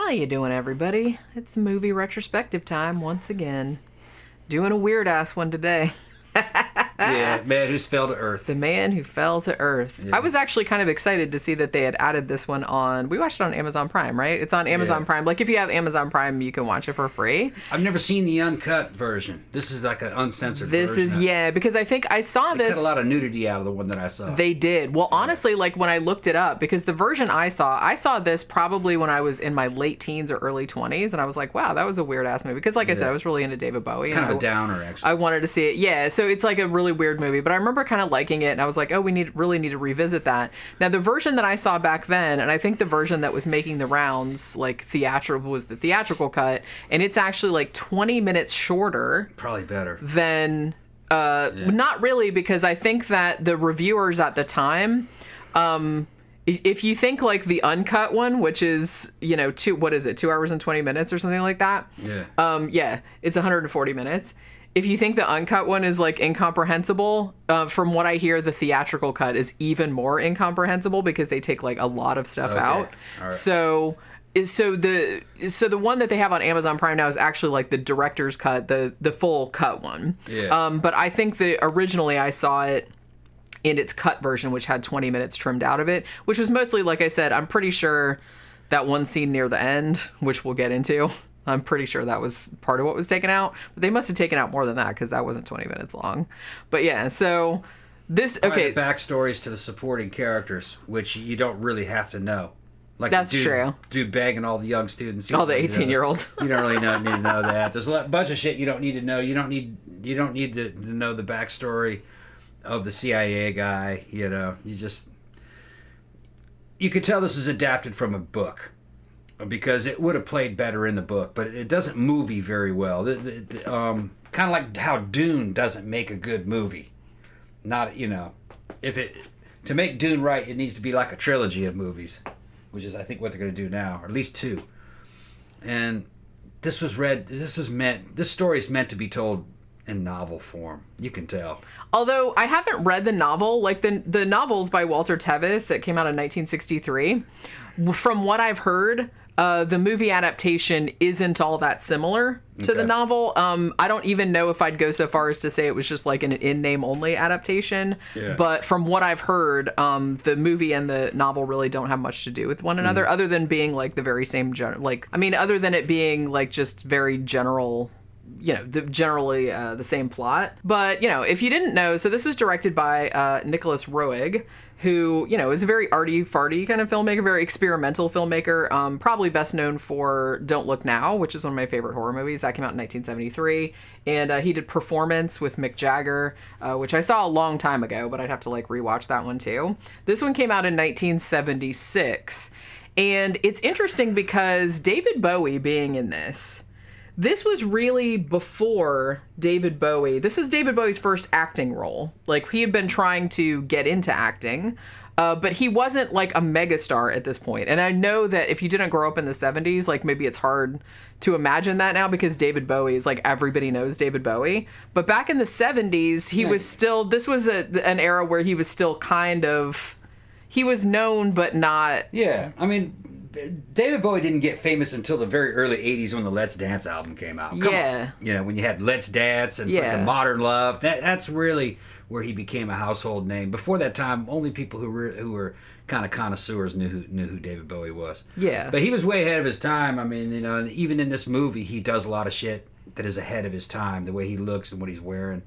How you doing, everybody? It's movie retrospective time once again. Doing a weird-ass one today. Yeah, Man Who Fell to Earth. The Man Who Fell to Earth. Yeah. I was actually kind of excited to see that they had added this one on... We watched it on Amazon Prime, right? It's on Amazon Prime. Like, if you have Amazon Prime, you can watch it for free. I've never seen the uncut version. This is like an uncensored version. This is, yeah, because I think I saw they this... cut a lot of nudity out of the one that I saw. They did. Well, honestly, like, when I looked it up, because the version I saw this probably when I was in my late teens or early 20s, and I was like, wow, that was a weird-ass movie. Because, like I said, I was really into David Bowie. Kind of a downer, actually. I wanted to see it. Yeah, so it's like a really weird movie, but I remember kind of liking it, and I was like, oh, we really need to revisit that. Now, the version that I saw back then, and I think the version that was making the rounds, like, theatrical, was the theatrical cut, and it's actually like 20 minutes shorter. Probably better. Than, not really, because I think that the reviewers at the time, if you think like the uncut one, which is, 2 hours and 20 minutes or something like that? Yeah. It's 140 minutes. If you think the uncut one is like incomprehensible, from what I hear, the theatrical cut is even more incomprehensible because they take like a lot of stuff out. Right. So the one that they have on Amazon Prime now is actually like the director's cut, the full cut one. Yeah. But I think originally I saw it in its cut version, which had 20 minutes trimmed out of it, which was mostly, like I said, I'm pretty sure that one scene near the end, which we'll get into. I'm pretty sure that was part of what was taken out. But they must have taken out more than that because that wasn't 20 minutes long. But yeah, so this... Okay. The backstories to the supporting characters, which you don't really have to know. Like that's true. Dude bagging all the young students. All the 18-year-olds. You don't really need to know that. There's a bunch of shit you don't need to know. You don't need to know the backstory of the CIA guy. You could tell this is adapted from a book. Because it would have played better in the book, but it doesn't movie very well. Kind of like how Dune doesn't make a good movie. To make Dune right, it needs to be like a trilogy of movies, which is I think what they're going to do now, or at least 2. And this story is meant to be told in novel form. You can tell. Although I haven't read the novel, like the novels by Walter Tevis that came out in 1963. From what I've heard, the movie adaptation isn't all that similar to the novel. I don't even know if I'd go so far as to say it was just like an in-name only adaptation. Yeah. But from what I've heard, the movie and the novel really don't have much to do with one another, other than being like the very same other than it being like just very general. Generally the same plot. But, if you didn't know, so this was directed by Nicolas Roeg, who, is a very arty-farty kind of filmmaker, very experimental filmmaker, probably best known for Don't Look Now, which is one of my favorite horror movies. That came out in 1973. And he did Performance with Mick Jagger, which I saw a long time ago, but I'd have to, rewatch that one, too. This one came out in 1976. And it's interesting because David Bowie being in this was really before David Bowie. This is David Bowie's first acting role. Like, he had been trying to get into acting, but he wasn't, like, a megastar at this point. And I know that if you didn't grow up in the 70s, like, maybe it's hard to imagine that now because David Bowie is, like, everybody knows David Bowie. But back in the 70s, he was still... This was an era where he was still kind of... He was known, but not... Yeah, I mean... David Bowie didn't get famous until the very early 80s when the Let's Dance album came out. Come on. When you had Let's Dance and freaking Modern Love, that's really where he became a household name. Before that time, only people who were kind of connoisseurs knew who David Bowie was. Yeah. But he was way ahead of his time. I mean, and even in this movie, he does a lot of shit that is ahead of his time, the way he looks and what he's wearing.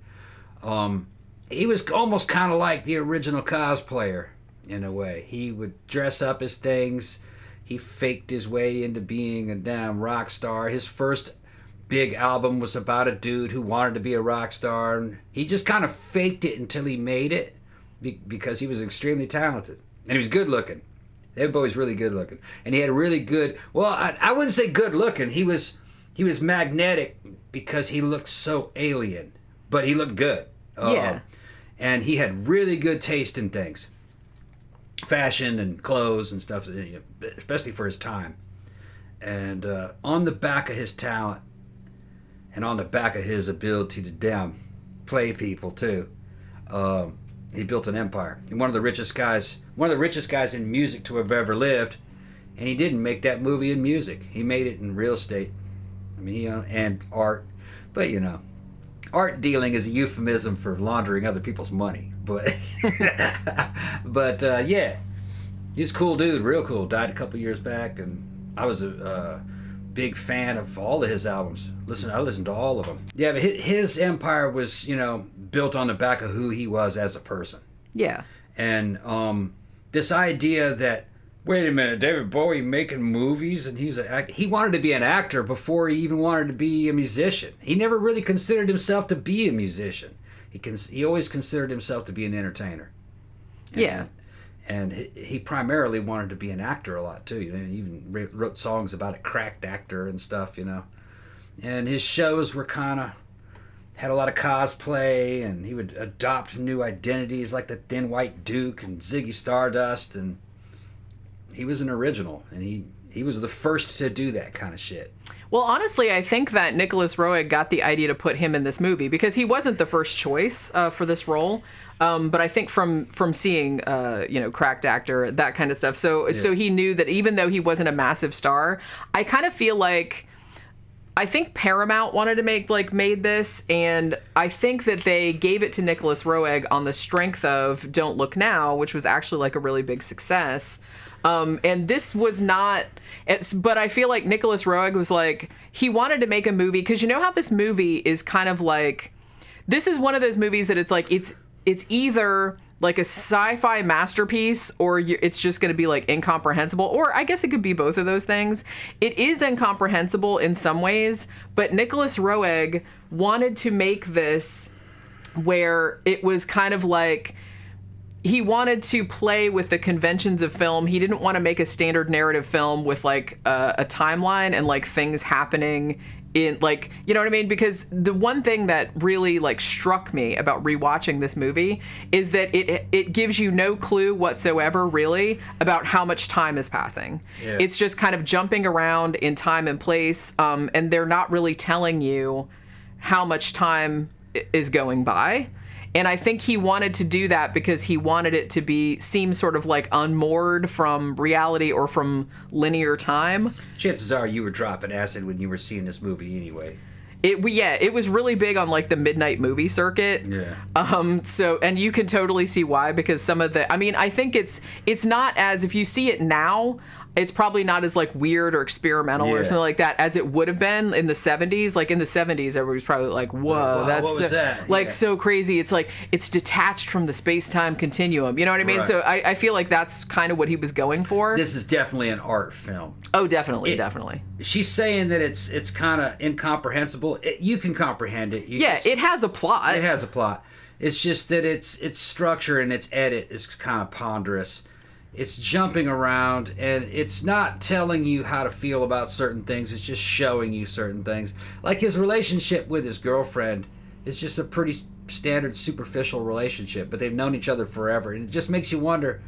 He was almost kind of like the original cosplayer in a way. He would dress up as things. He faked his way into being a damn rock star. His first big album was about a dude who wanted to be a rock star. And he just kind of faked it until he made it because he was extremely talented. And he was good looking. David Bowie's really good looking. And he had a really good... Well, I wouldn't say good looking. He was magnetic because he looked so alien. But he looked good. And he had really good taste in things. Fashion and clothes and stuff, especially for his time. And on the back of his talent and on the back of his ability to play people too, he built an empire. And one of the richest guys in music to have ever lived, And he didn't make that movie in music. He made it in real estate. I mean, and art. But, art dealing is a euphemism for laundering other people's money. But, yeah. He's a cool dude, real cool. Died a couple years back, and I was a big fan of all of his albums. I listened to all of them. Yeah, but his empire was, built on the back of who he was as a person. Yeah. And this idea that, wait a minute, David Bowie making movies and he wanted to be an actor before he even wanted to be a musician. He never really considered himself to be a musician. He always considered himself to be an entertainer. Yeah. And he primarily wanted to be an actor a lot too. He even wrote songs about a cracked actor and stuff, And his shows were had a lot of cosplay, and he would adopt new identities like the Thin White Duke and Ziggy Stardust, and he was an original, and he was the first to do that kind of shit. Well, honestly, I think that Nicolas Roeg got the idea to put him in this movie because he wasn't the first choice for this role. But I think from seeing, cracked actor, that kind of stuff. So he knew that even though he wasn't a massive star, I kind of feel like, I think Paramount wanted to made this, and I think that they gave it to Nicolas Roeg on the strength of Don't Look Now, which was actually a really big success. And this was not, but I feel like Nicolas Roeg was he wanted to make a movie, because you know how this movie is kind of this is one of those movies that it's either a sci-fi masterpiece or it's just going to be incomprehensible, or I guess it could be both of those things. It is incomprehensible in some ways, but Nicolas Roeg wanted to make this where it was kind of he wanted to play with the conventions of film. He didn't want to make a standard narrative film with a timeline and things happening in you know what I mean? Because the one thing that really struck me about rewatching this movie is that it gives you no clue whatsoever really about how much time is passing. Yeah. It's just kind of jumping around in time and place, and they're not really telling you how much time is going by. And I think he wanted to do that because he wanted it to seem sort of unmoored from reality or from linear time. Chances are you were dropping acid when you were seeing this movie anyway. It was really big on the midnight movie circuit. Yeah. So, and you can totally see why, because some of I think it's not as, if you see it now, it's probably not as weird or experimental or something like that as it would have been in the 70s. In the 70s, everybody's probably whoa, that's what was that? So crazy. It's it's detached from the space-time continuum. You know what I mean? Right. So I feel that's kind of what he was going for. This is definitely an art film. Oh, definitely, definitely. She's saying that it's kind of incomprehensible. You can comprehend it. It has a plot. It has a plot. It's just that its structure and its edit is kind of ponderous. It's jumping around, and it's not telling you how to feel about certain things. It's just showing you certain things. His relationship with his girlfriend is just a pretty standard, superficial relationship, but they've known each other forever. And it just makes you wonder,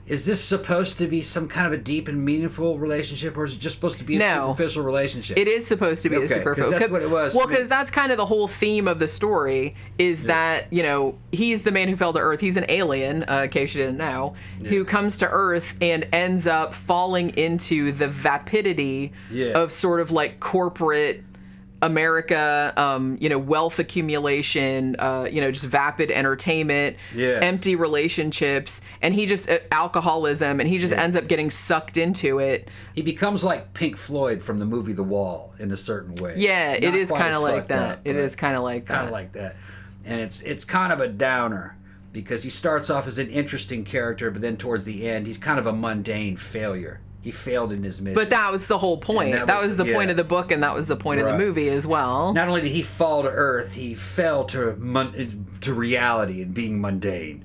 is this supposed to be some kind of a deep and meaningful relationship, or is it just supposed to be a superficial relationship? It is supposed to be a superficial. That's what it was. Well, because that's kind of the whole theme of the story, is that, he's the man who fell to Earth. He's an alien, in case you didn't know, who comes to Earth and ends up falling into the vapidity of sort of corporate America, wealth accumulation, just vapid entertainment, empty relationships, and he just alcoholism, and he just ends up getting sucked into it. He becomes like Pink Floyd from the movie The Wall in a certain way. Yeah, it is kind of like that. It is kind of like that. Kind of like that, and it's kind of a downer because he starts off as an interesting character, but then towards the end, he's kind of a mundane failure. He failed in his mission. But that was the whole point. That was the point of the book, and that was the point of the movie as well. Not only did he fall to Earth, he fell to reality and being mundane,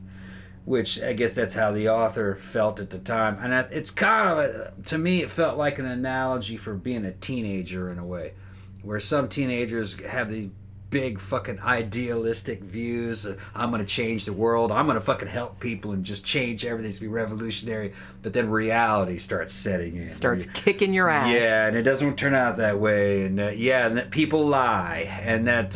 which I guess that's how the author felt at the time. And it's kind of, to me, it felt like an analogy for being a teenager in a way, where some teenagers have these big fucking idealistic views. I'm going to change the world. I'm going to fucking help people and just change everything to be revolutionary. But then reality starts setting in. Starts kicking your ass. Yeah, and it doesn't turn out that way. And and that people lie. And that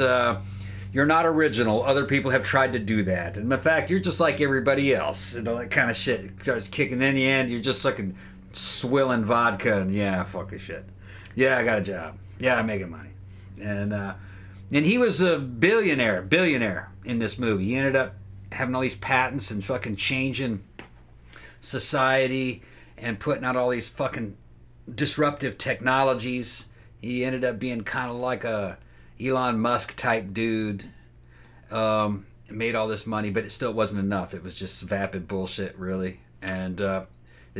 you're not original. Other people have tried to do that. And in fact, you're just like everybody else. And all that kind of shit starts kicking. And in the end, you're just fucking swilling vodka and fucking shit. Yeah, I got a job. Yeah, I'm making money. And he was a billionaire in this movie. He ended up having all these patents and fucking changing society and putting out all these fucking disruptive technologies. He ended up being kind of like a Elon Musk type dude. Made all this money, but it still wasn't enough. It was just vapid bullshit, really. And the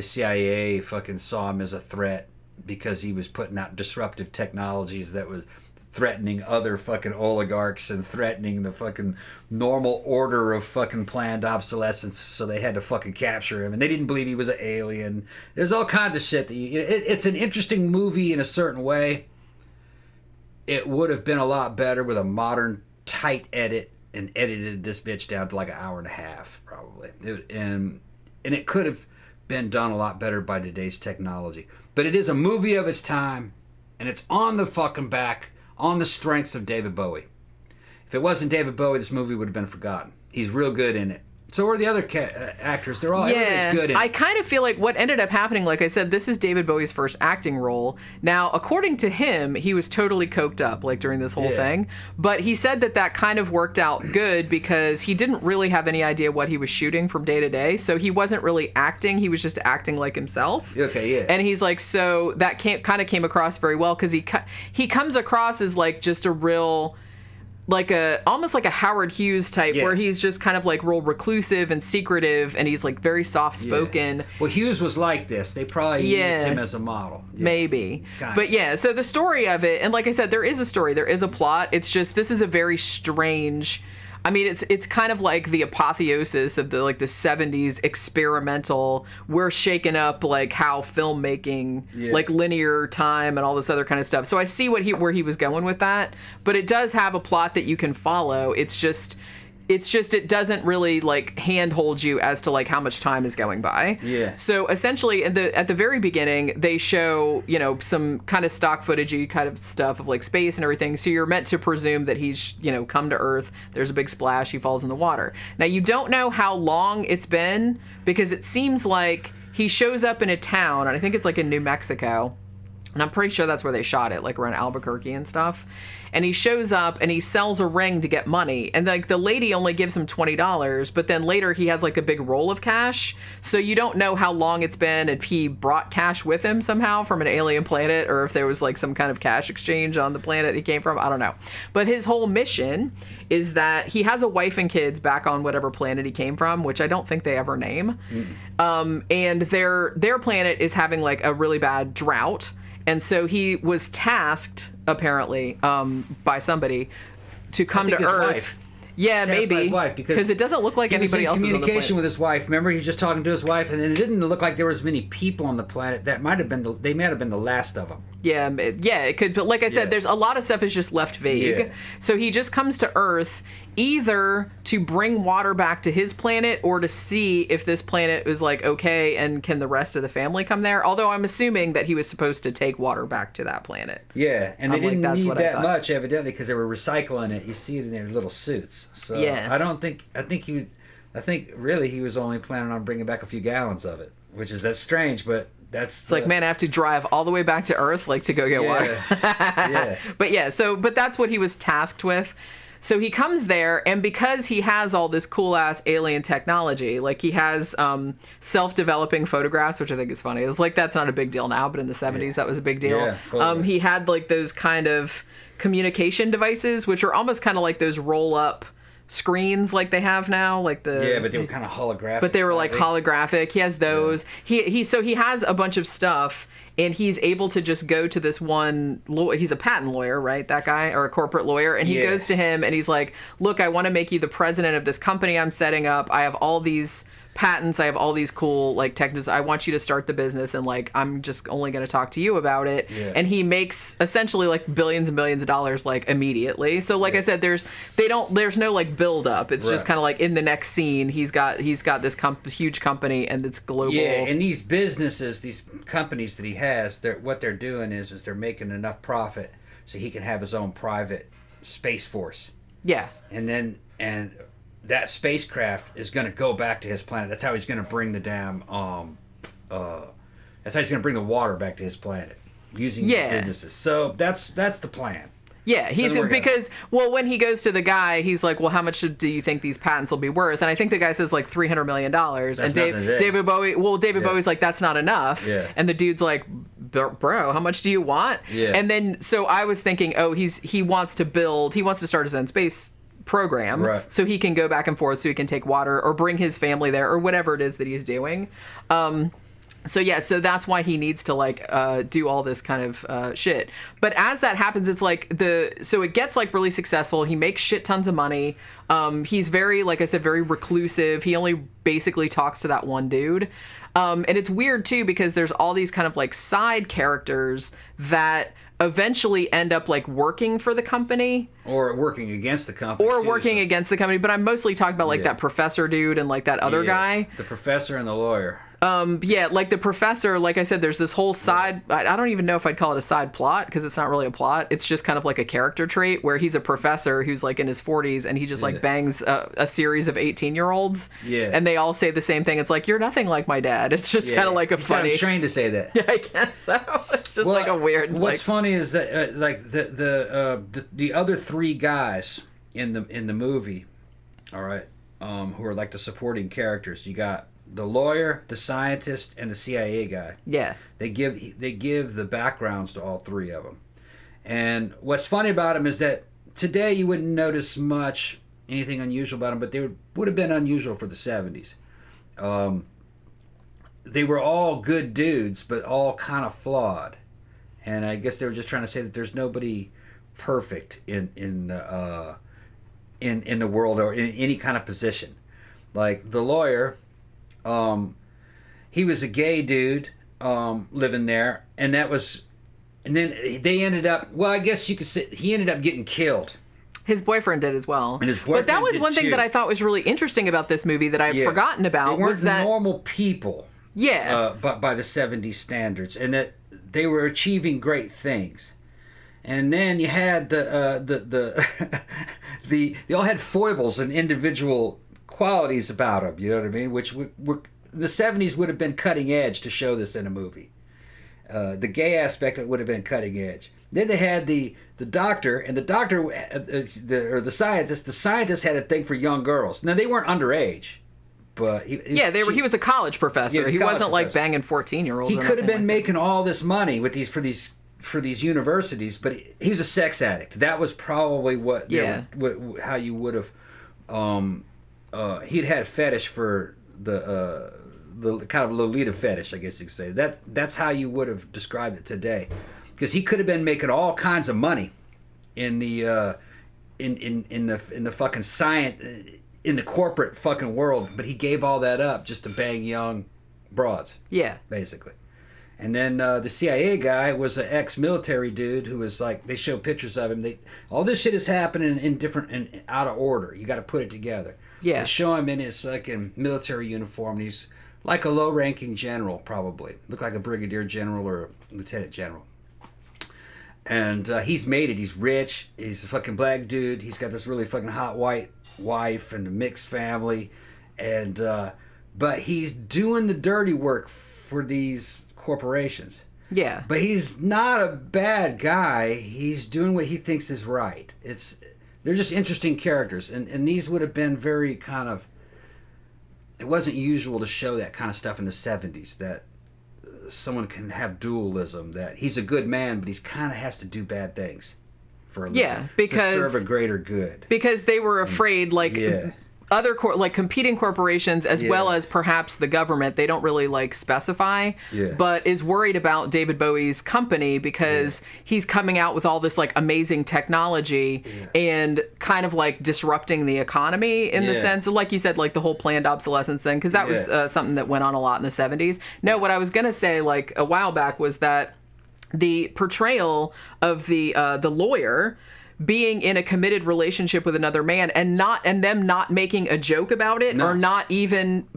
CIA fucking saw him as a threat because he was putting out disruptive technologies that was threatening other fucking oligarchs and threatening the fucking normal order of fucking planned obsolescence, so they had to fucking capture him, and they didn't believe he was an alien. There's all kinds of shit. It's an interesting movie in a certain way. It would have been a lot better with a modern, tight edit and edited this bitch down to like an hour and a half, probably. And it could have been done a lot better by today's technology. But it is a movie of its time, and it's on the fucking back, on the strengths of David Bowie. If it wasn't David Bowie, this movie would have been forgotten. He's real good in it. So are the other actors. They're all everybody's good in it. I kind of feel like what ended up happening, like I said, this is David Bowie's first acting role. Now, according to him, he was totally coked up like during this whole thing. But he said that kind of worked out good because he didn't really have any idea what he was shooting from day to day. So he wasn't really acting. He was just acting like himself. Okay, yeah. And he's like, so that kind of came across very well because he comes across as like just a real... almost like a Howard Hughes type, where he's just kind of like real reclusive and secretive, and he's like very soft spoken. Yeah. Well, Hughes was like this. They probably used him as a model. Yeah. Maybe. But so the story of it, and like I said, there is a story, there is a plot. It's just this is a very strange. I mean, it's kind of like the apotheosis of the 70s experimental. We're shaking up like how filmmaking, like linear time and all this other kind of stuff. So I see where he was going with that, but it does have a plot that you can follow. It's just it doesn't really like handhold you as to like how much time is going by. Yeah. So essentially at the very beginning they show, some kind of stock footagey kind of stuff of like space and everything. So you're meant to presume that he's, come to Earth. There's a big splash, he falls in the water. Now you don't know how long it's been because it seems like he shows up in a town, and I think it's like in New Mexico. And I'm pretty sure that's where they shot it, like around Albuquerque and stuff. And he shows up and he sells a ring to get money. And like the lady only gives him $20, but then later he has like a big roll of cash. So you don't know how long it's been, if he brought cash with him somehow from an alien planet, or if there was like some kind of cash exchange on the planet he came from. I don't know. But his whole mission is that he has a wife and kids back on whatever planet he came from, which I don't think they ever name. And their planet is having like a really bad drought. And so he was tasked, apparently, by somebody to come to Earth. Wife. Yeah, maybe. His wife, because it doesn't look like anybody else is on the planet. Communication with his wife. Remember, he was just talking to his wife, and it didn't look like there was many people on the planet. They might have been the last of them. Yeah, it could. But like I said, there's a lot of stuff is just left vague. Yeah. So he just comes to Earth either to bring water back to his planet or to see if this planet is like okay and can the rest of the family come there. Although I'm assuming that he was supposed to take water back to that planet. Yeah, and they didn't need that much evidently because they were recycling it. You see it in their little suits. So I think really he was only planning on bringing back a few gallons of it, that's strange, but it's like, man, I have to drive all the way back to Earth like to go get water. But that's what he was tasked with. So he comes there, and because he has all this cool-ass alien technology, like he has self-developing photographs, which I think is funny. It's like that's not a big deal now, but in the 70s that was a big deal. Yeah, totally. He had like those kind of communication devices, which are almost kind of like those roll-up screens like they have now, like but they were kind of holographic. But they were like holographic. He has those. Yeah. He has a bunch of stuff. And he's able to just go to this one, he's a patent lawyer, right, that guy, or a corporate lawyer, and he goes to him and he's like, look, I want to make you the president of this company I'm setting up. I have all these patents, I have all these cool like techniques. I want you to start the business, and like I'm just only going to talk to you about it. Yeah. And he makes essentially like billions and billions of dollars like immediately. So like I said, there's no like build up. It's just kind of like in the next scene he's got this huge company, and it's global. Yeah, and these businesses, these companies that he has, what they're doing is they're making enough profit so he can have his own private space force. Yeah. And that spacecraft is going to go back to his planet. That's how he's going to bring the damn That's how he's going to bring the water back to his planet using businesses. So that's the plan. Yeah, he's because when he goes to the guy, he's like, well, how much do you think these patents will be worth? And I think the guy says like $300 million. And David Bowie's like, that's not enough. Yeah. And the dude's like, bro, how much do you want? Yeah. And then so I was thinking, he wants to start his own space program, right, so he can go back and forth, so he can take water or bring his family there or whatever it is that he's doing. So that's why he needs to like do all this kind of shit. But as that happens, it's like it gets like really successful. He makes shit tons of money. He's very, like I said, very reclusive. He only basically talks to that one dude. And it's weird too, because there's all these kind of like side characters that eventually end up like working for the company or working against the company but I'm mostly talking about like that professor dude and like that other guy, the professor and the lawyer. Like the professor, like I said, there's this whole side, I don't even know if I'd call it a side plot, because it's not really a plot. It's just kind of like a character trait where he's a professor who's like in his 40s and he just like bangs a series of 18-year-olds. Yeah. And they all say the same thing. It's like, you're nothing like my dad. It's just kind of like a funny. Kind of trained to say that. Yeah, I guess so. It's just like a weird. What's funny is that like the other three guys in the movie, all right, who are like the supporting characters. You got the lawyer, the scientist, and the CIA guy. Yeah. They give the backgrounds to all three of them. And what's funny about them is that today you wouldn't notice much anything unusual about them, but they would have been unusual for the 70s. They were all good dudes, but all kind of flawed. And I guess they were just trying to say that there's nobody perfect in the world or in any kind of position. Like the lawyer, he was a gay dude living there, and then they ended up. Well, I guess you could say he ended up getting killed. His boyfriend did as well. And his boyfriend but that was one thing too. that I thought was really interesting about this movie that I'd forgotten about. They weren't was that normal people. Yeah. But by the 70s standards, and that they were achieving great things. And then you had they all had foibles and individual qualities about them. You know what I mean? Which were the 70s would have been cutting edge to show this in a movie. The gay aspect of it would have been cutting edge. Then they had the doctor, and the doctor or the scientist. The scientist had a thing for young girls. Now they weren't underage, but he was a college professor. He wasn't like banging 14-year-olds. He could have been making all this money with for these universities, but he was a sex addict. That was probably how you would have. He'd had a fetish for the kind of Lolita fetish, I guess you could say. That's how you would have described it today, because he could have been making all kinds of money in the fucking science, in the corporate fucking world, but he gave all that up just to bang young broads. Yeah, basically. And then the CIA guy was an ex-military dude who was like, they show pictures of him. All this shit is happening in different and out of order. You got to put it together. Yeah. They show him in his fucking military uniform. And he's like a low-ranking general, probably. Looked like a brigadier general or a lieutenant general. And he's made it. He's rich. He's a fucking black dude. He's got this really fucking hot white wife and a mixed family. And but he's doing the dirty work for these corporations. Yeah. But he's not a bad guy. He's doing what he thinks is right. They're just interesting characters. And these would have been very kind of... It wasn't usual to show that kind of stuff in the 70s, that someone can have dualism, that he's a good man, but he's kind of has to do bad things for a living, to serve a greater good. Because they were afraid, other competing corporations as well as perhaps the government, they don't really specify, but is worried about David Bowie's company because he's coming out with all this amazing technology and kind of disrupting the economy in the sense, like you said, the whole planned obsolescence thing, because that was something that went on a lot in the 70s. No, what I was gonna say a while back was that the portrayal of the lawyer being in a committed relationship with another man and them not making a joke about it or not even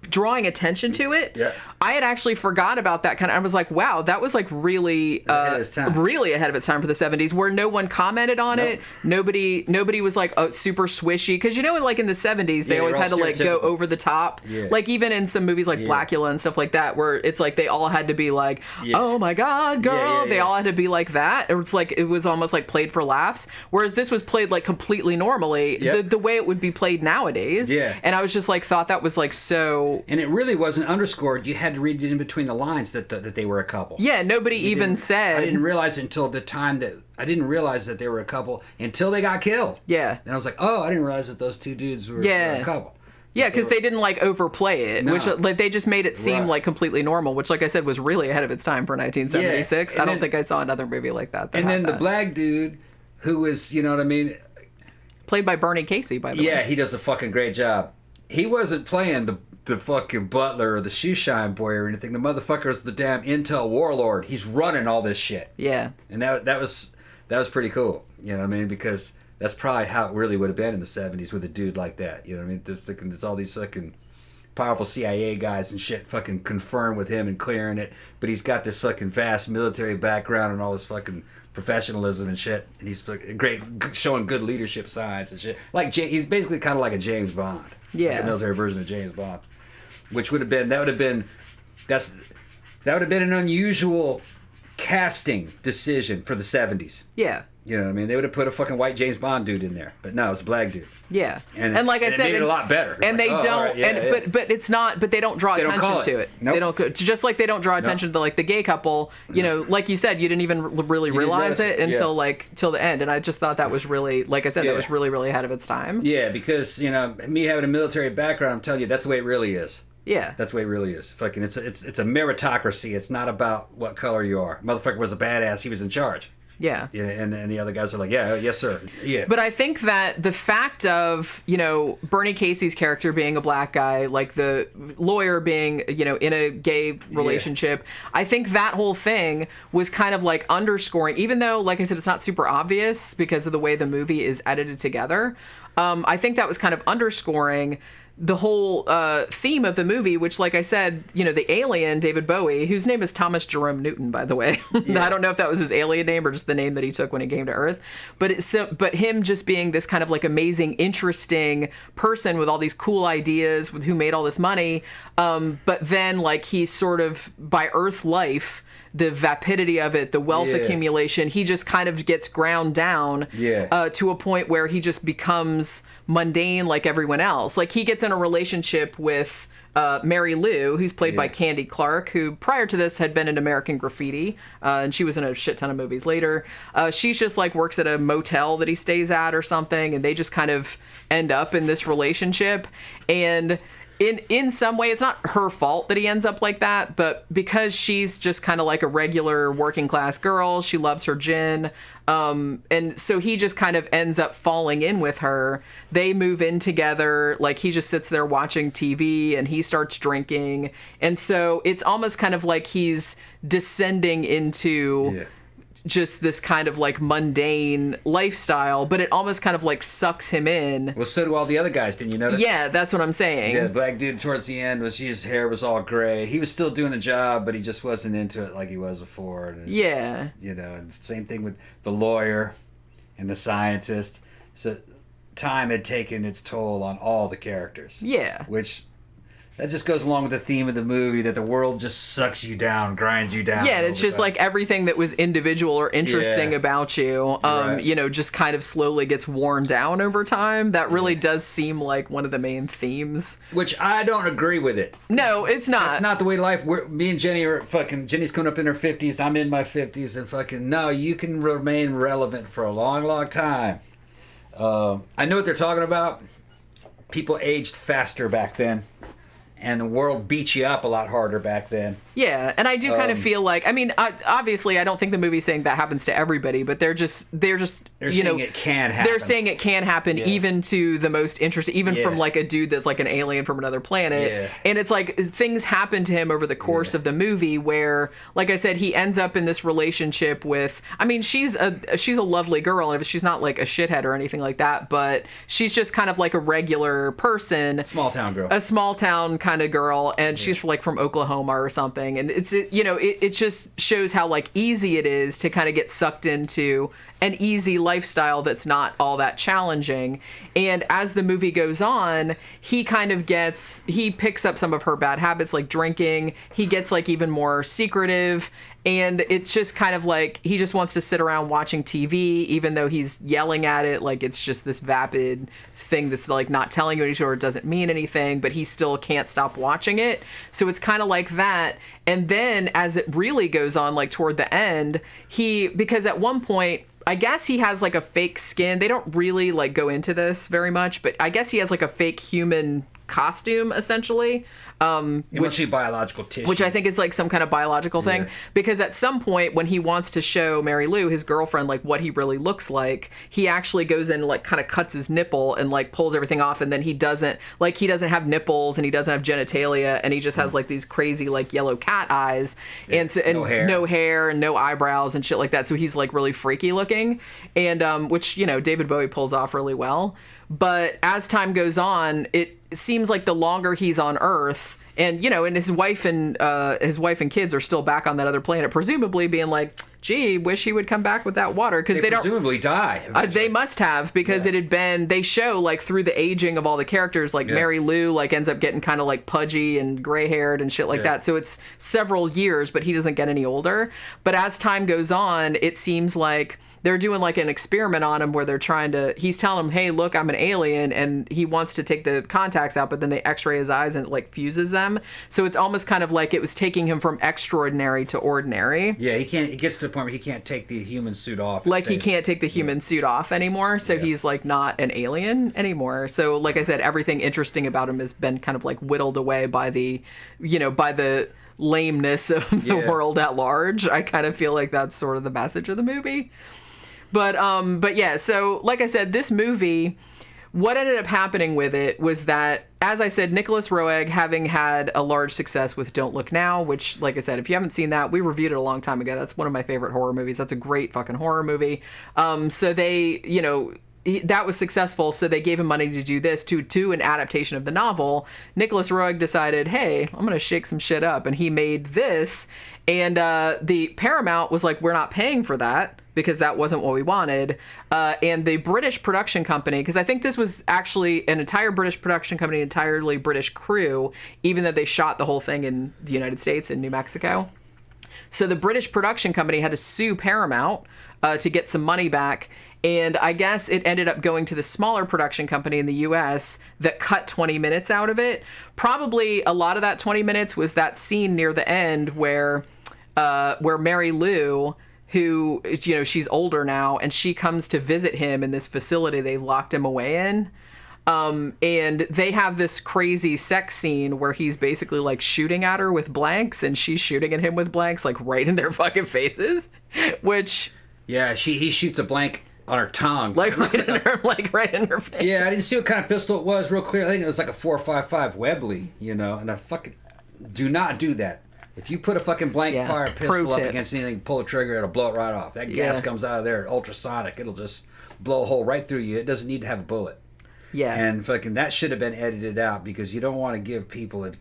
drawing attention to it. Yeah. I had actually forgot about that kind of. I was like, wow, that was like really really ahead of its time for the 70s, where no one commented on it. Nobody was like super swishy, because like in the 70s they always had to like go over the top. Like even in some movies like Blackula and stuff like that, where it's like they all had to be like, oh my god, girl. They all had to be like that. It's like it was almost like played for laughs, whereas this was played like completely normally, the way it would be played nowadays. And I was just like thought that was like so. And it really wasn't underscored. You had to read it in between the lines that they were a couple. Yeah, nobody even said. I didn't realize it until the time that I didn't realize that they were a couple until they got killed. Yeah. And I was like, oh, I didn't realize that those two dudes were a couple. Yeah, because they didn't like overplay it, which like they just made it seem like completely normal, which, like I said, was really ahead of its time for 1976. I don't think I saw another movie like that. And then the black dude, who was, you know what I mean, played by Bernie Casey, by the way. Yeah, he does a fucking great job. He wasn't playing the fucking butler or the shoeshine boy or anything. The motherfucker's the damn intel warlord. He's running all this shit. Yeah. And that was pretty cool. You know what I mean? Because that's probably how it really would have been in the 70s with a dude like that. You know what I mean? There's all these fucking powerful CIA guys and shit fucking confirmed with him and clearing it. But he's got this fucking vast military background and all this fucking professionalism and shit. And he's great, showing good leadership signs and shit. He's basically kind of like a James Bond. Yeah. Like a military version of James Bond. Which would have been an unusual casting decision for the 70s. Yeah. You know what I mean? They would have put a fucking white James Bond dude in there, but no, it's a black dude. Yeah, and like I said, it made it a lot better. And they don't, but it's not. But they don't draw attention to it. Nope. They don't. Just like they don't draw attention to like the gay couple. You know, like you said, you didn't even really realize it until till the end. And I just thought that was really, like I said, that was really, really ahead of its time. Yeah, because me having a military background, I'm telling you, that's the way it really is. Yeah, that's the way it really is. Fucking, it's a meritocracy. It's not about what color you are. Motherfucker was a badass. He was in charge. Yeah. And the other guys are like, yeah, yes, sir. Yeah. But I think that the fact of, Bernie Casey's character being a black guy, like the lawyer being, in a gay relationship, I think that whole thing was kind of like underscoring, even though, like I said, it's not super obvious because of the way the movie is edited together. I think that was kind of underscoring the whole theme of the movie, which, like I said, the alien, David Bowie, whose name is Thomas Jerome Newton, by the way. I don't know if that was his alien name or just the name that he took when he came to Earth. But him just being this kind of like amazing, interesting person with all these cool ideas, who made all this money. But then like he's sort of by Earth life, the vapidity of it, the wealth accumulation, he just kind of gets ground down to a point where he just becomes mundane like everyone else. Like he gets in a relationship with Mary Lou, who's played by Candy Clark, who prior to this had been in American Graffiti, and she was in a shit ton of movies later. She's just like works at a motel that he stays at or something, and they just kind of end up in this relationship. And in some way, it's not her fault that he ends up like that, but because she's just kind of like a regular working class girl, she loves her gin, and so he just kind of ends up falling in with her. They move in together, like he just sits there watching TV and he starts drinking, and so it's almost kind of like he's descending into just this kind of like mundane lifestyle, but it almost kind of like sucks him in. Well, so do all the other guys, didn't you notice? Yeah, that's what I'm saying. Yeah, the black dude towards the end his hair was all gray. He was still doing the job, but he just wasn't into it like he was before. And just, and same thing with the lawyer and the scientist. So time had taken its toll on all the characters. Yeah. Which that just goes along with the theme of the movie, that the world just sucks you down, grinds you down. Yeah, and it's just like everything that was individual or interesting about you, just kind of slowly gets worn down over time. That really does seem like one of the main themes. Which I don't agree with it. No, it's not. That's not the way life. Me and Jenny are fucking. Jenny's coming up in her 50s. I'm in my 50s, and fucking no, you can remain relevant for a long, long time. I know what they're talking about. People aged faster back then. and the world beats you up a lot harder back then. Yeah, and I do kind of feel like, I mean, obviously, I don't think the movie's saying that happens to everybody, but they're saying it can happen. They're saying it can happen even to the most interesting, even from like a dude that's like an alien from another planet. Yeah. And it's like things happen to him over the course of the movie where, like I said, he ends up in this relationship with, I mean, she's a lovely girl, and she's not like a shithead or anything like that, but she's just kind of like a regular person. Small town girl. A small town kind of girl, and she's like from Oklahoma or something, and it just shows how like easy it is to kind of get sucked into an easy lifestyle that's not all that challenging. And as the movie goes on, he picks up some of her bad habits, like drinking. He gets like even more secretive, and it's just kind of like he just wants to sit around watching TV, even though he's yelling at it like it's just this vapid thing that's like not telling you anything or it doesn't mean anything, but he still can't stop watching it. So it's kind of like that. And then as it really goes on, like toward the end, because at one point, I guess he has like a fake skin. They don't really like go into this very much, but I guess he has like a fake human costume essentially, which biological tissue, which I think is like some kind of biological thing, because at some point when he wants to show Mary Lou, his girlfriend, like what he really looks like, he actually goes in and like kind of cuts his nipple and like pulls everything off, and then he doesn't have nipples and he doesn't have genitalia, and he just has like these crazy like yellow cat eyes, and no hair and no eyebrows and shit like that, so he's like really freaky looking, and which David Bowie pulls off really well. But as time goes on, it seems like the longer he's on Earth, and and his wife and kids are still back on that other planet, presumably being like, gee, wish he would come back with that water, because they don't presumably die. They must have, because it had been, they show like through the aging of all the characters, like Mary Lou like ends up getting kind of like pudgy and gray haired and shit like that. So it's several years, but he doesn't get any older. But as time goes on, it seems like they're doing like an experiment on him where he's telling him, hey, look, I'm an alien, and he wants to take the contacts out, but then they x-ray his eyes and it like fuses them. So it's almost kind of like it was taking him from extraordinary to ordinary. Yeah, it gets to the point where he can't take the human suit off. Like he can't take the human suit off anymore, so he's like not an alien anymore. So like I said, everything interesting about him has been kind of like whittled away by the lameness of the world at large. I kind of feel like that's sort of the message of the movie. But yeah, so like I said, this movie, what ended up happening with it was that, as I said, Nicolas Roeg, having had a large success with Don't Look Now, which, like I said, if you haven't seen that, we reviewed it a long time ago. That's one of my favorite horror movies. That's a great fucking horror movie. So they, that was successful, so they gave him money to do this, to an adaptation of the novel. Nicolas Roeg decided, hey, I'm going to shake some shit up, and he made this, and the Paramount was like, we're not paying for that, because that wasn't what we wanted. And the British production company, because I think this was actually an entire British production company, entirely British crew, even though they shot the whole thing in the United States, in New Mexico. So the British production company had to sue Paramount to get some money back. And I guess it ended up going to the smaller production company in the U.S. that cut 20 minutes out of it. Probably a lot of that 20 minutes was that scene near the end where Mary Lou, who, she's older now, and she comes to visit him in this facility they locked him away in. And they have this crazy sex scene where he's basically like shooting at her with blanks, and she's shooting at him with blanks, like right in their fucking faces, which... Yeah, he shoots a blank on her tongue. Like right in her face. Yeah, I didn't see what kind of pistol it was real clear. I think it was like a 4.55 Webley, and I fucking... Do not do that. If you put a fucking blank fire pistol up against anything, pull the trigger, it'll blow it right off. That gas comes out of there, ultrasonic. It'll just blow a hole right through you. It doesn't need to have a bullet. Yeah. And fucking that should have been edited out, because you don't want to give people an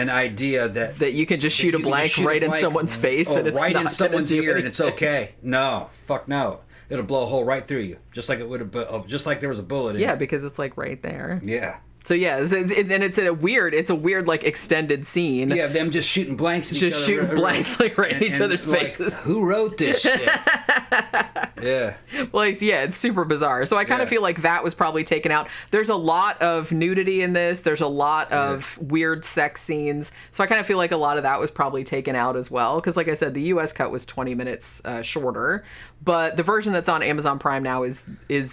idea that you can just shoot a blank right in someone's face, and it's right not in someone's ear, and it's anything. okay. No, fuck no. It'll blow a hole right through you, just like it would have, just like there was a bullet in it. Yeah, because it's like right there. Yeah. So yeah, and it's a weird like extended scene. Yeah, them just shooting blanks. Just shooting blanks like right in each other's faces. Who wrote this shit? Yeah. Well, it's super bizarre. So I kind of feel like that was probably taken out. There's a lot of nudity in this. There's a lot of weird sex scenes. So I kind of feel like a lot of that was probably taken out as well. Because like I said, the U.S. cut was 20 minutes shorter. But the version that's on Amazon Prime now is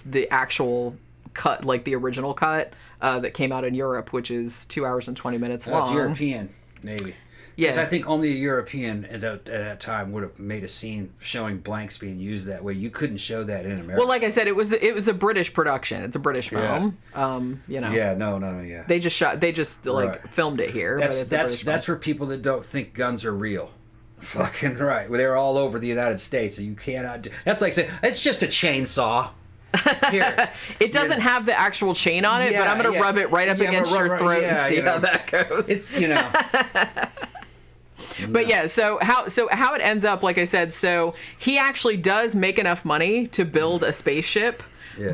the actual cut, like the original cut that came out in Europe, which is 2 hours and 20 minutes long. That's European, maybe. Yeah. Because I think only a European at that time would have made a scene showing blanks being used that way. You couldn't show that in America. Well, like I said, it was a British production. It's a British film. You know. Yeah, no, yeah. They just filmed it here. That's for people that don't think guns are real. Fucking right. Well, they're all over the United States, so you cannot do. That's like saying it's just a chainsaw. Here. It doesn't have the actual chain on it, but I'm gonna rub it right up against your throat and see how that goes. It's But yeah, so how it ends up, like I said, so he actually does make enough money to build a spaceship,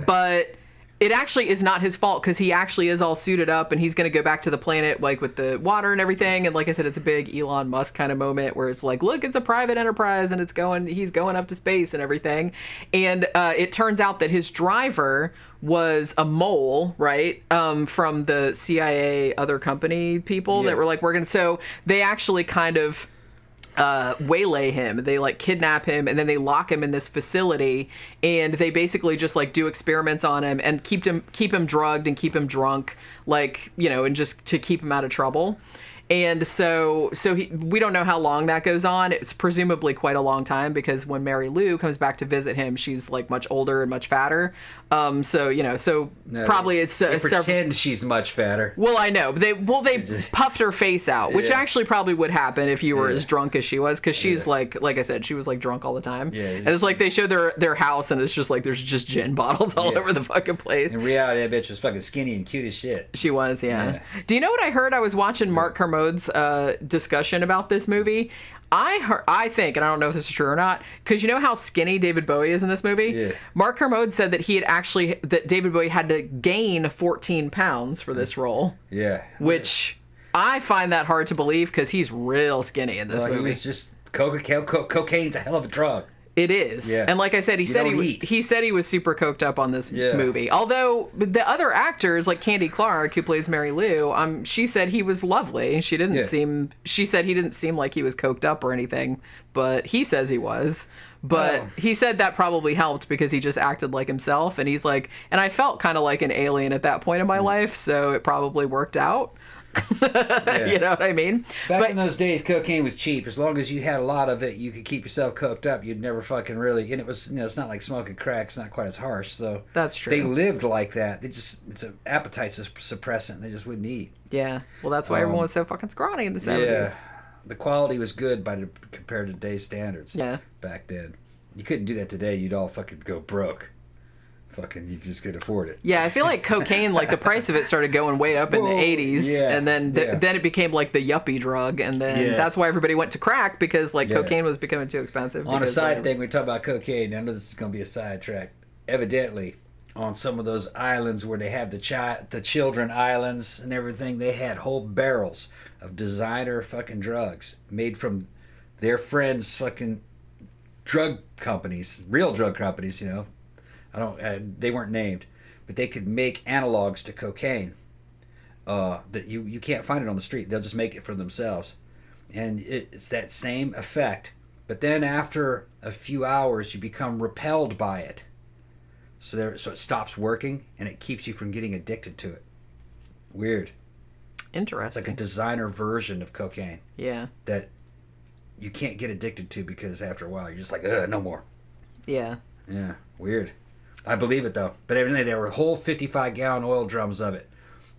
but it actually is not his fault because he actually is all suited up and he's going to go back to the planet like with the water and everything. And like I said, it's a big Elon Musk kind of moment where it's like, look, it's a private enterprise and he's going up to space and everything. And it turns out that his driver was a mole, right? From the CIA other company people that were like working. So they actually kind of waylay him. They like kidnap him and then they lock him in this facility and they basically just like do experiments on him and keep him drugged and keep him drunk, like, you know, and just to keep him out of trouble. And so we don't know how long that goes on. It's presumably quite a long time because when Mary Lou comes back to visit him, she's like much older and much fatter. Probably it's pretend she's much fatter. Well, I know they puffed her face out, which actually probably would happen if you were as drunk as she was, because she's like I said, she was like drunk all the time. Yeah, and it's like they show their house and it's just like there's just gin bottles all over the fucking place. In reality, that bitch was fucking skinny and cute as shit. She was, yeah. Do you know what I heard? I was watching Mark Kermode's discussion about this movie. I think, and I don't know if this is true or not, because you know how skinny David Bowie is in this movie? Yeah. Mark Kermode said that that David Bowie had to gain 14 pounds for this role. Yeah. Which I find that hard to believe because he's real skinny in this movie. He was just cocaine's a hell of a drug. It is. Yeah. And like I said, he said he was super coked up on this movie. Although the other actors, like Candy Clark, who plays Mary Lou, she said he was lovely. She said he didn't seem like he was coked up or anything, but he says he was. But he said that probably helped because he just acted like himself. And he's like, and I felt kind of like an alien at that point in my life, so it probably worked out. You know what I mean? Back in those days, cocaine was cheap. As long as you had a lot of it, you could keep yourself coked up. You'd never fucking really. And it was, it's not like smoking crack. It's not quite as harsh. So that's true. They lived like that. It's an appetite suppressant. They just wouldn't eat. Yeah. Well, that's why everyone was so fucking scrawny in the 70s. Yeah. The quality was good compared to today's standards. Yeah. Back then, you couldn't do that today. You'd all fucking go broke. Fucking, you just could afford it. Yeah, I feel like cocaine, like the price of it started going way up in the 80s, and then then it became like the yuppie drug, and then that's why everybody went to crack because like cocaine was becoming too expensive. On a side thing, we talk about cocaine. I know this is going to be a sidetrack. Evidently, on some of those islands where they have the children islands and everything, they had whole barrels of designer fucking drugs made from their friends' fucking drug companies, real drug companies, you know. They weren't named, but they could make analogs to cocaine that you can't find it on the street. They'll just make it for themselves, and it's that same effect. But then after a few hours, you become repelled by it. So it stops working, and it keeps you from getting addicted to it. Weird. Interesting. It's like a designer version of cocaine. Yeah. That you can't get addicted to because after a while you're just like, ugh, no more. Yeah. Yeah. Weird. I believe it though. But evidently there were whole 55-gallon oil drums of it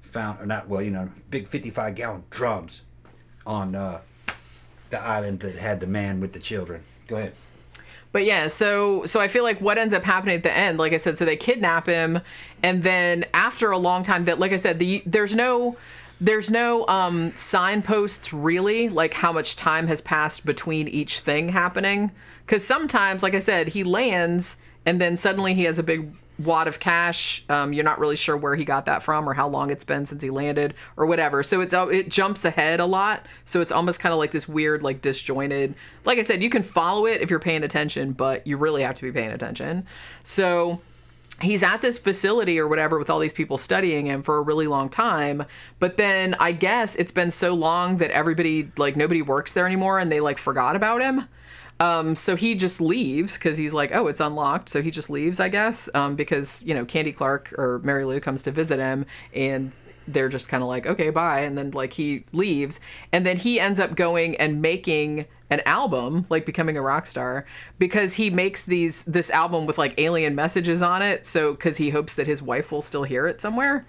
found, or not, well, big 55-gallon drums on the island that had the man with the children. Go ahead. But yeah, so I feel like what ends up happening at the end, like I said, so they kidnap him, and then after a long time, that, like I said, there's no signposts really, like how much time has passed between each thing happening. Because sometimes, like I said, he lands and then suddenly he has a big wad of cash. You're not really sure where he got that from or how long it's been since he landed or whatever. So it jumps ahead a lot. So it's almost kind of like this weird, like disjointed. Like I said, you can follow it if you're paying attention, but you really have to be paying attention. So he's at this facility or whatever with all these people studying him for a really long time. But then I guess it's been so long that everybody, like, nobody works there anymore and they like forgot about him. So he just leaves because he's like, oh, it's unlocked. So he just leaves, I guess, because, Candy Clark or Mary Lou comes to visit him, and they're just kind of like, okay, bye. And then, like, he leaves. And then he ends up going and making an album, like becoming a rock star, because he makes this album with, like, alien messages on it. So, because he hopes that his wife will still hear it somewhere,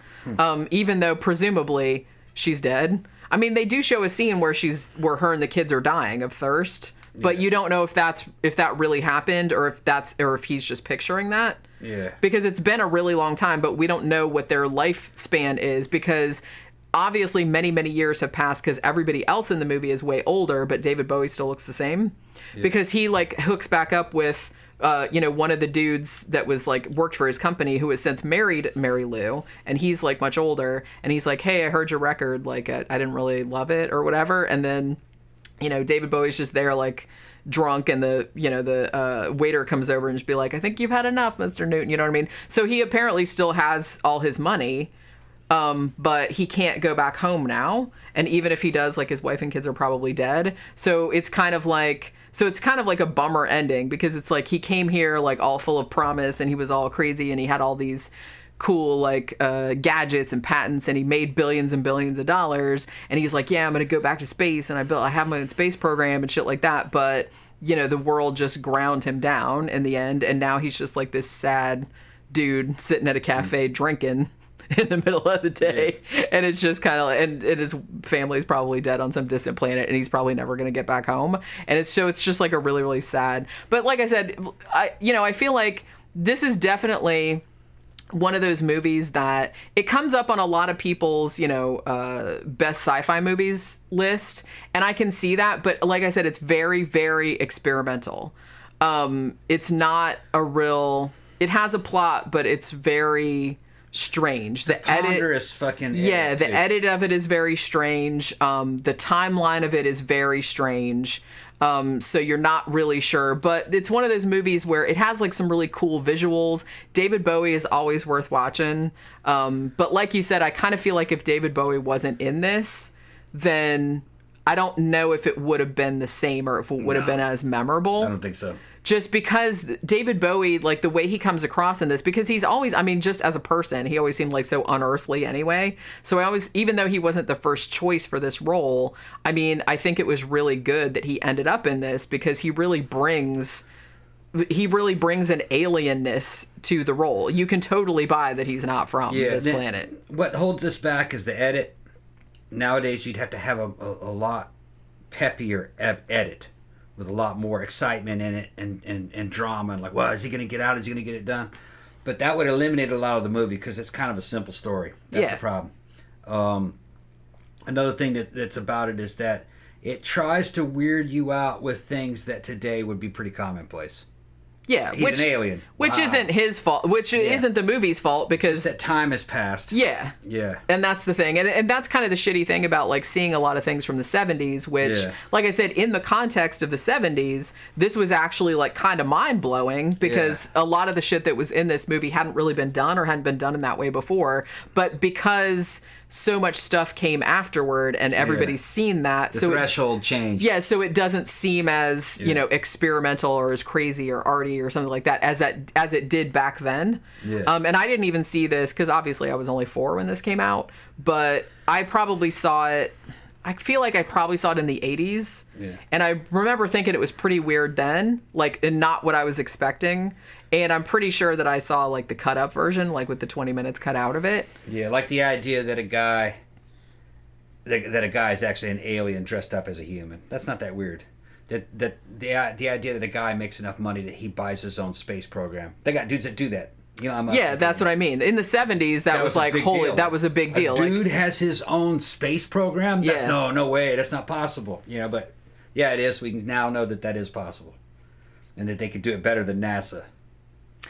even though presumably she's dead. I mean, they do show a scene where her and the kids are dying of thirst, but you don't know if that really happened or if he's just picturing that. Yeah. Because it's been a really long time, but we don't know what their lifespan is, because obviously many, many years have passed because everybody else in the movie is way older, but David Bowie still looks the same. Yeah. Because he, like, hooks back up with one of the dudes that was, like, worked for his company who has since married Mary Lou, and he's, like, much older, and he's like, hey, I heard your record, like, I didn't really love it or whatever. And then, David Bowie's just there, like, drunk, and the waiter comes over and just be like, I think you've had enough, Mr. Newton, you know what I mean? So he apparently still has all his money, but he can't go back home now, and even if he does, like, his wife and kids are probably dead. So it's kind of like a bummer ending, because it's like he came here, like, all full of promise, and he was all crazy, and he had all these cool, like, gadgets and patents, and he made billions and billions of dollars, and he's like, yeah, I'm gonna go back to space, and I have my own space program and shit like that. But the world just ground him down in the end, and now he's just like this sad dude sitting at a cafe drinking in the middle of the day. Yeah. And it's just kind of, and his family's probably dead on some distant planet, and he's probably never going to get back home. And it's just like a really, really sad. But like I said, I feel like this is definitely one of those movies that it comes up on a lot of people's, best sci-fi movies list. And I can see that. But like I said, it's very, very experimental. It's not it has a plot, but it's very strange. The ponderous fucking edit, the edit of it is very strange. The timeline of it is very strange. So you're not really sure, but it's one of those movies where it has, like, some really cool visuals. David Bowie is always worth watching. But like you said, I kind of feel like if David Bowie wasn't in this, then I don't know if it would have been the same or if it would have been as memorable. I don't think so. Just because David Bowie, like, the way he comes across in this, because he's always, I mean, just as a person, he always seemed like so unearthly anyway. So even though he wasn't the first choice for this role, I mean, I think it was really good that he ended up in this, because he really brings an alienness to the role. You can totally buy that he's not from this planet. What holds this back is the edit. Nowadays, you'd have to have a lot peppier edit, with a lot more excitement in it and drama, and like, well, is he going to get out? Is he going to get it done? But that would eliminate a lot of the movie, because it's kind of a simple story. That's the problem. Another thing that's about it is that it tries to weird you out with things that today would be pretty commonplace. Yeah, he's an alien. Which isn't his fault, isn't the movie's fault, because that time has passed. Yeah. Yeah. And that's the thing. And that's kind of the shitty thing about, like, seeing a lot of things from the 70s, which, like I said, in the context of the 70s, this was actually, like, kind of mind-blowing, because a lot of the shit that was in this movie hadn't really been done or hadn't been done in that way before. But because so much stuff came afterward and everybody's seen that, the threshold changed. Yeah, so it doesn't seem as experimental or as crazy or arty or something like that as it did back then. And I didn't even see this because obviously I was only 4 when this came out, but I probably saw it. I feel like I probably saw it in the 80s, and I remember thinking it was pretty weird then, like, and not what I was expecting. And I'm pretty sure that I saw, like, the cut up version, like, with the 20 minutes cut out of it. Yeah, like the idea that a guy is actually an alien dressed up as a human. That's not that weird. The idea that a guy makes enough money that he buys his own space program. They got dudes that do that. That's what I mean. In the 70s, that was like, holy, that was a big deal. A dude has his own space program? That's no way. That's not possible. But yeah, it is. We can now know that is possible. And that they could do it better than NASA.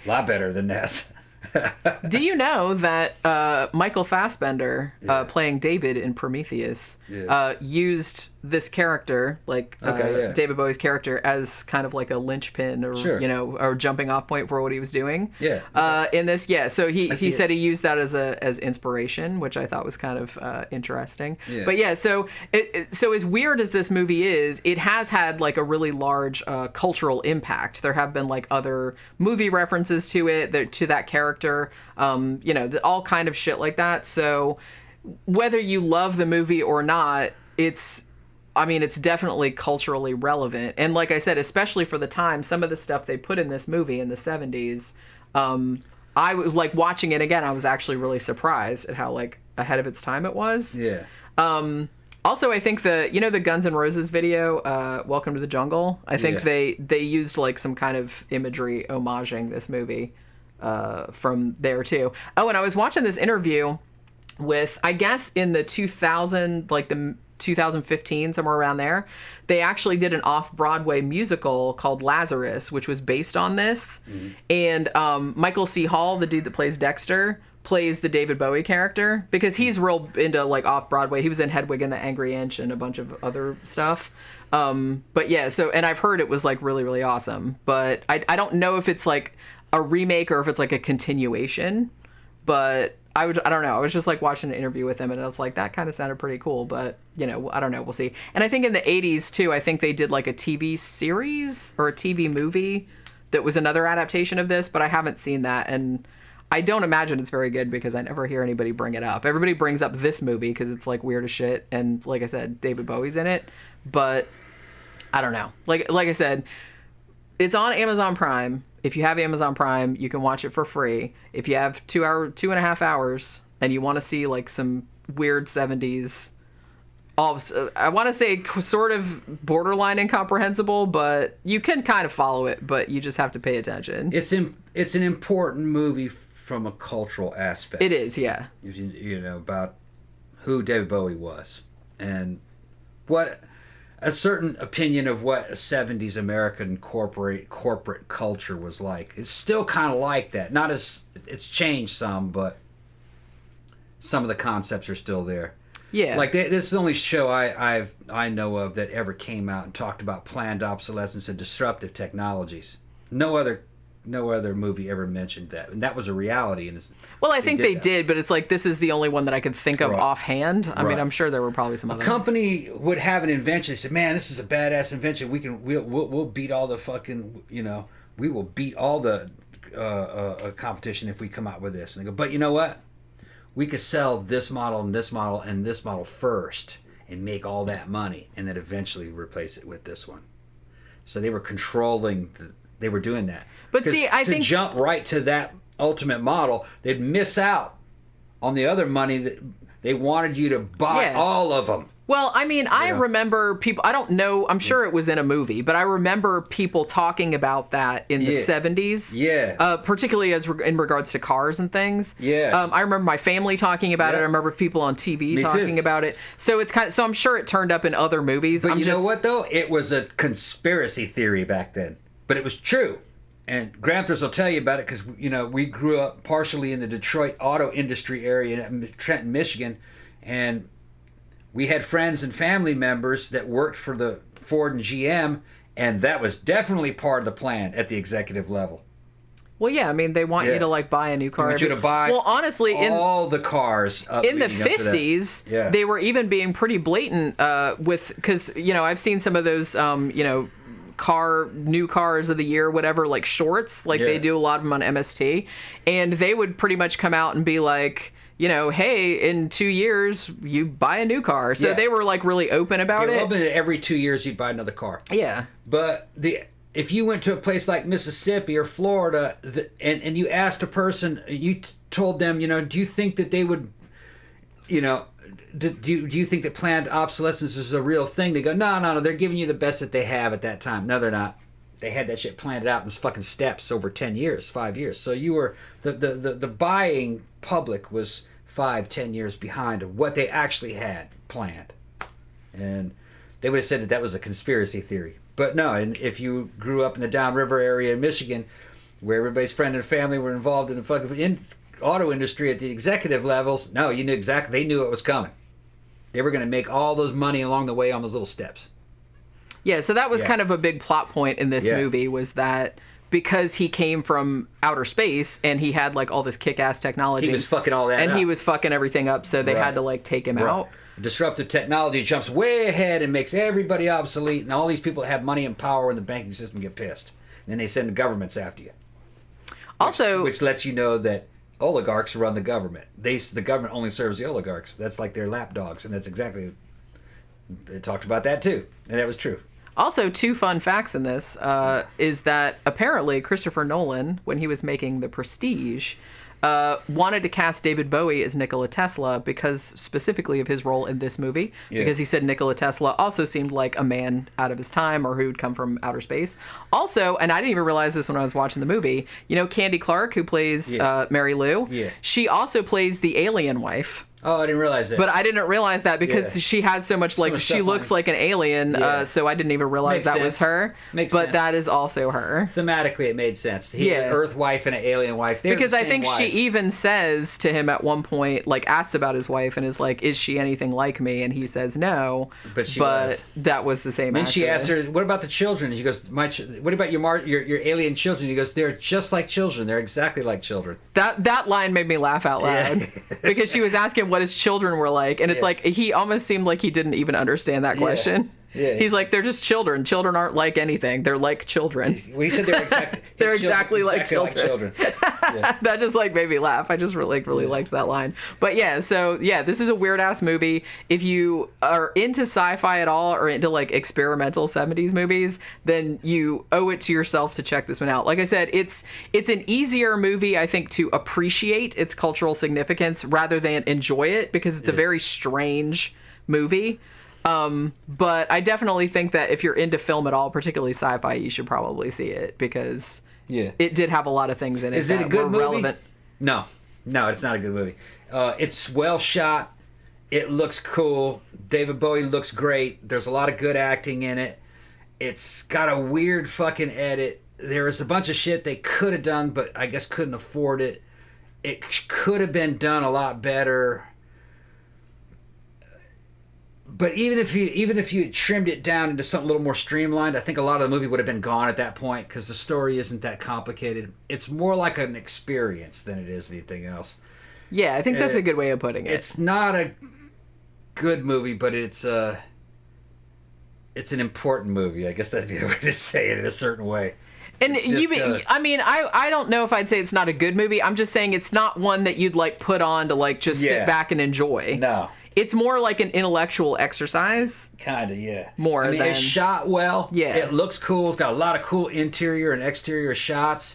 A lot better than NASA. Do you know that Michael Fassbender, playing David in Prometheus, used this character, like David Bowie's character, as kind of like a linchpin or or jumping off point for what he was doing. In this, so he said he used that as inspiration, which I thought was kind of interesting. But so as weird as this movie is, it has had like a really large cultural impact. There have been like other movie references to it, to that character, all kind of shit like that. So whether you love the movie or not, it's definitely culturally relevant. And like I said, especially for the time, some of the stuff they put in this movie in the 70s, I was like watching it again, I was actually really surprised at how like ahead of its time it was. Also, I think the Guns N' Roses video, Welcome to the Jungle, I think they used like some kind of imagery homaging this movie from there too. Oh, and I was watching this interview with, I guess in the 2015, somewhere around there, they actually did an off-Broadway musical called Lazarus, which was based on this. And Michael C. Hall, the dude that plays Dexter, plays the David Bowie character because he's real into like off-Broadway. He was in Hedwig and the Angry Inch and a bunch of other stuff. But yeah, so, and I've heard it was like really, really awesome. But I don't know if it's like a remake or if it's like a continuation. But I don't know. I was just like watching an interview with him and it's like, that kind of sounded pretty cool, but I don't know. We'll see. And I think in the 80s too, I think they did like a TV series or a TV movie that was another adaptation of this, but I haven't seen that. And I don't imagine it's very good because I never hear anybody bring it up. Everybody brings up this movie because it's like weird as shit. And like I said, David Bowie's in it, but I don't know. Like I said, it's on Amazon Prime. If you have Amazon Prime, you can watch it for free. If you have 2.5 hours, and you want to see like some weird 70s, I want to say sort of borderline incomprehensible, but you can kind of follow it, but you just have to pay attention. It's an important movie from a cultural aspect. It is, yeah. You know, about who David Bowie was and what a certain opinion of what a 70s American corporate culture was like. It's still kind of like that. Not as it's changed some, but some of the concepts are still there. Yeah. Like this is the only show I know of that ever came out and talked about planned obsolescence and disruptive technologies. No other movie ever mentioned that, and that was a reality. And well, I think they did, but it's like this is the only one that I could think of offhand. I mean, I'm sure there were probably some other. A company would have an invention. They said, "Man, this is a badass invention. We'll beat all the fucking we will beat all the competition if we come out with this." And they go, "But you know what? We could sell this model and this model and this model first and make all that money, and then eventually replace it with this one." So they were controlling they were doing that. But see, I think to jump right to that ultimate model, they'd miss out on the other money that they wanted you to buy all of them. Well, I mean, I remember people, I don't know, I'm sure it was in a movie, but I remember people talking about that in the 70s. Yeah. Particularly in regards to cars and things. Yeah. I remember my family talking about it. I remember people on TV talking about it. So it's so I'm sure it turned up in other movies. But you know what, though? It was a conspiracy theory back then. But it was true. And Gramthars will tell you about it because, we grew up partially in the Detroit auto industry area in Trenton, Michigan. And we had friends and family members that worked for the Ford and GM. And that was definitely part of the plan at the executive level. Well, yeah, I mean, they want you to buy a new car. They want you to buy honestly, all the cars in the 50s. They were even being pretty blatant because, I've seen some of those, new cars of the year, whatever, like shorts, they do a lot of them on MST, and they would pretty much come out and be like, hey, in 2 years you buy a new car. So they were like really open about it. Open every 2 years you'd buy another car. Yeah. But if you went to a place like Mississippi or Florida and you asked a person, you told them, do you think that they would, do you think that planned obsolescence is a real thing? They go, no, they're giving you the best that they have at that time. No, they're not. They had that shit planned out in fucking steps over 10 years, 5 years. So you were, the buying public was 5-10 years behind of what they actually had planned. And they would have said that was a conspiracy theory. But no, and if you grew up in the downriver area in Michigan, where everybody's friend and family were involved in the fucking auto industry at the executive levels, no, you knew exactly, they knew it was coming. They were going to make all those money along the way on those little steps. Yeah, so that was kind of a big plot point in this movie, was that because he came from outer space and he had like all this kick-ass technology. He was fucking all that and up. he was fucking everything up, so they had to like take him out. Disruptive technology jumps way ahead and makes everybody obsolete, and all these people that have money and power in the banking system get pissed. And then they send the governments after you. Which lets you know that oligarchs run the government. The government only serves the oligarchs. That's like their lapdogs, and that's exactly... They talked about that too, and that was true. Also, 2 fun facts in this is that apparently Christopher Nolan, when he was making The Prestige, wanted to cast David Bowie as Nikola Tesla because specifically of his role in this movie. Because he said Nikola Tesla also seemed like a man out of his time or who'd come from outer space. Also, and I didn't even realize this when I was watching the movie, you know Candy Clark, who plays Mary Lou? Yeah. She also plays the alien wife. Oh, I didn't realize that. But I didn't realize that because she has so much, like, she looks like an alien, so I didn't even realize that was her. But that is also her. Thematically, it made sense. He had an Earth wife and an alien wife. Because I think she even says to him at one point, like, asks about his wife and is like, is she anything like me? And he says no. But that was the same actress. Then she asked her, what about the children? And she goes, what about your alien children? He goes, they're just like children. They're exactly like children. That line made me laugh out loud. Because she was asking what his children were like, and it's like he almost seemed like he didn't even understand that question. He's like, they're just children. Children aren't like anything. They're like children. Well, he said they're exactly like children. That just like made me laugh. I just really liked that line. But this is a weird ass movie. If you are into sci-fi at all or into like experimental 70s movies, then you owe it to yourself to check this one out. Like I said, it's an easier movie, I think, to appreciate its cultural significance rather than enjoy it, because it's a very strange movie. But I definitely think that if you're into film at all, particularly sci-fi, you should probably see it, because it did have a lot of things in it. Is it a good movie? Relevant. No, it's not a good movie. It's well shot. It looks cool. David Bowie looks great. There's a lot of good acting in it. It's got a weird fucking edit. There was a bunch of shit they could have done, but I guess couldn't afford it. It could have been done a lot better. But even if you trimmed it down into something a little more streamlined, I think a lot of the movie would have been gone at that point, because the story isn't that complicated. It's more like an experience than it is anything else. Yeah, I think that's a good way of putting it. It's not a good movie, but it's an important movie. I guess that'd be the way to say it in a certain way. And I don't know if I'd say it's not a good movie. I'm just saying it's not one that you'd like put on to like just sit back and enjoy. No. It's more like an intellectual exercise. Kind of, yeah. It's shot well. Yeah. It looks cool. It's got a lot of cool interior and exterior shots.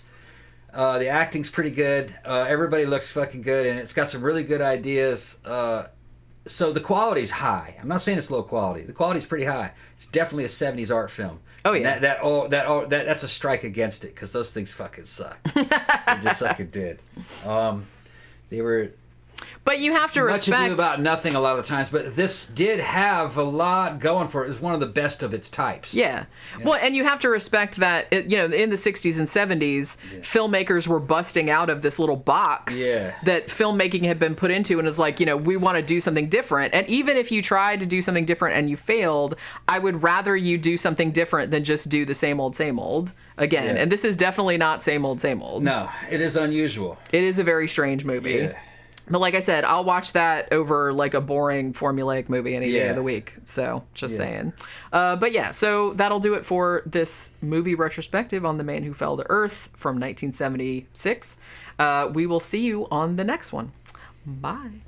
The acting's pretty good. Everybody looks fucking good, and it's got some really good ideas. So the quality's high. I'm not saying it's low quality. The quality's pretty high. It's definitely a 70s art film. Oh yeah. That's a strike against it, because those things fucking suck. They just fucking did. They were. But you have to respect. Much ado about nothing a lot of the times, but this did have a lot going for it. It was one of the best of its types. Yeah. Well, and you have to respect that, in the 60s and 70s, filmmakers were busting out of this little box that filmmaking had been put into, and is like, we want to do something different. And even if you tried to do something different and you failed, I would rather you do something different than just do the same old again. And this is definitely not same old. No, it is unusual. It is a very strange movie. Yeah. But like I said, I'll watch that over like a boring formulaic movie any day of the week. So just saying. So that'll do it for this movie retrospective on The Man Who Fell to Earth from 1976. We will see you on the next one. Bye.